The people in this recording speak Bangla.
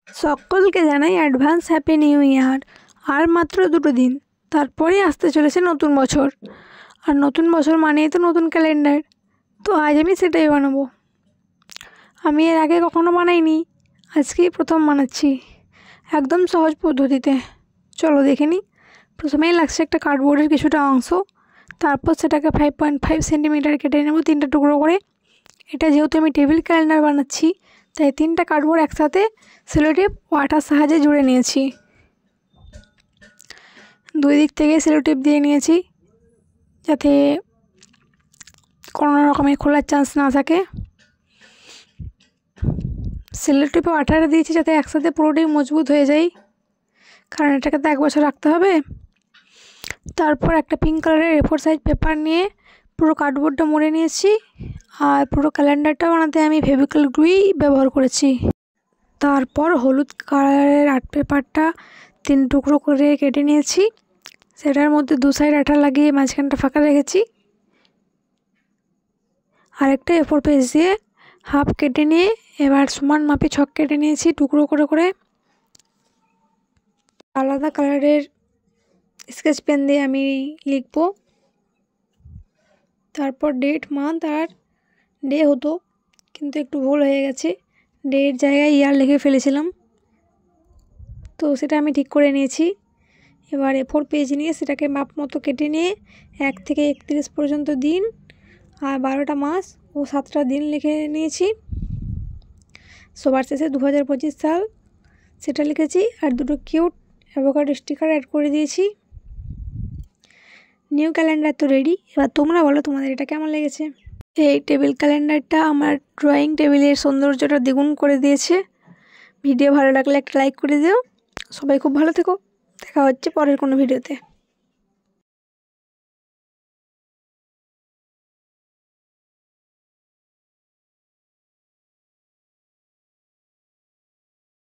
সকলকে জানাই অ্যাডভান্স হ্যাপি নিউ ইয়ার। আর মাত্র 2টো দিন, তারপরেই আসতে চলেছে নতুন বছর। আর নতুন বছর মানেই তো নতুন ক্যালেন্ডার। তো আজ আমি সেটাই বানাবো। আমি এর আগে কখনো বানাইনি, আজকেই প্রথম বানাচ্ছি একদম সহজ পদ্ধতিতে। চলো দেখে নিই। প্রথমেই লাগছে একটা কার্ডবোর্ডের কিছুটা অংশ, তারপর সেটাকে 5.5 সেন্টিমিটার কেটে নেব 3টে টুকরো করে। এটা যেহেতু আমি টেবিল ক্যালেন্ডার বানাচ্ছি, তাই 3টা কার্ডবোর্ড একসাথে সেলোটেপ ও আঠার সাহায্যে জুড়ে নিয়েছি। 2 দিক থেকে সেলোটেপ দিয়ে নিয়েছি যাতে কোনো রকমের খোলার চান্স না থাকে। সেলোটেপে আঠাটা দিয়েছি যাতে একসাথে পুরোটাই মজবুত হয়ে যায়, কারণ এটাকে তো 1 বছর রাখতে হবে। তারপর একটা পিঙ্ক কালারের A4 সাইজ পেপার নিয়ে পুরো কার্ডবোর্ডটা মুড়ে নিয়েছি। আর পুরো ক্যালেন্ডারটা বানাতে আমি ফেভিকল গ্লুই ব্যবহার করেছি। তারপর হলুদ কালারের আর্ট পেপারটা 3 টুকরো করে কেটে নিয়েছি। সেটার মধ্যে 2 সাইড আঠা লাগিয়ে মাঝখানটা ফাঁকা রেখেছি। আরেকটা A4 পেজ দিয়ে হাফ কেটে নিয়ে এবার সমান মাপে ছক কেটে নিয়েছি টুকরো করে করে। আলাদা কালারের স্কেচ পেন দিয়ে আমি লিখব। তারপর ডেট, মান্থ আর ডে হতো, কিন্তু একটু ভুল হয়ে গেছে, ডের জায়গায় ইয়ার লিখে ফেলেছিলাম, তো সেটা আমি ঠিক করে নিয়েছি। এবার A4 পেজ নিয়ে সেটাকে মাপ মতো কেটে নিয়ে 1 থেকে 31 পর্যন্ত দিন আর 12টা মাস ও 7টা দিন লিখে নিয়েছি। সবার শেষে 2025 সাল সেটা লিখেছি আর 2টো কিউট অ্যাভোকাডো স্টিকার অ্যাড করে দিয়েছি। নিউ ক্যালেন্ডার তো রেডি। এবার তোমরা বলো তোমাদের এটা কেমন লেগেছে। এই টেবিল ক্যালেন্ডারটা আমার ড্রয়িং টেবিলের সৌন্দর্যটা দ্বিগুণ করে দিয়েছে। ভিডিও ভালো লাগলে একটা লাইক করে দিও। সবাই খুব ভালো থেকো। দেখা হচ্ছে পরের কোনো ভিডিওতে।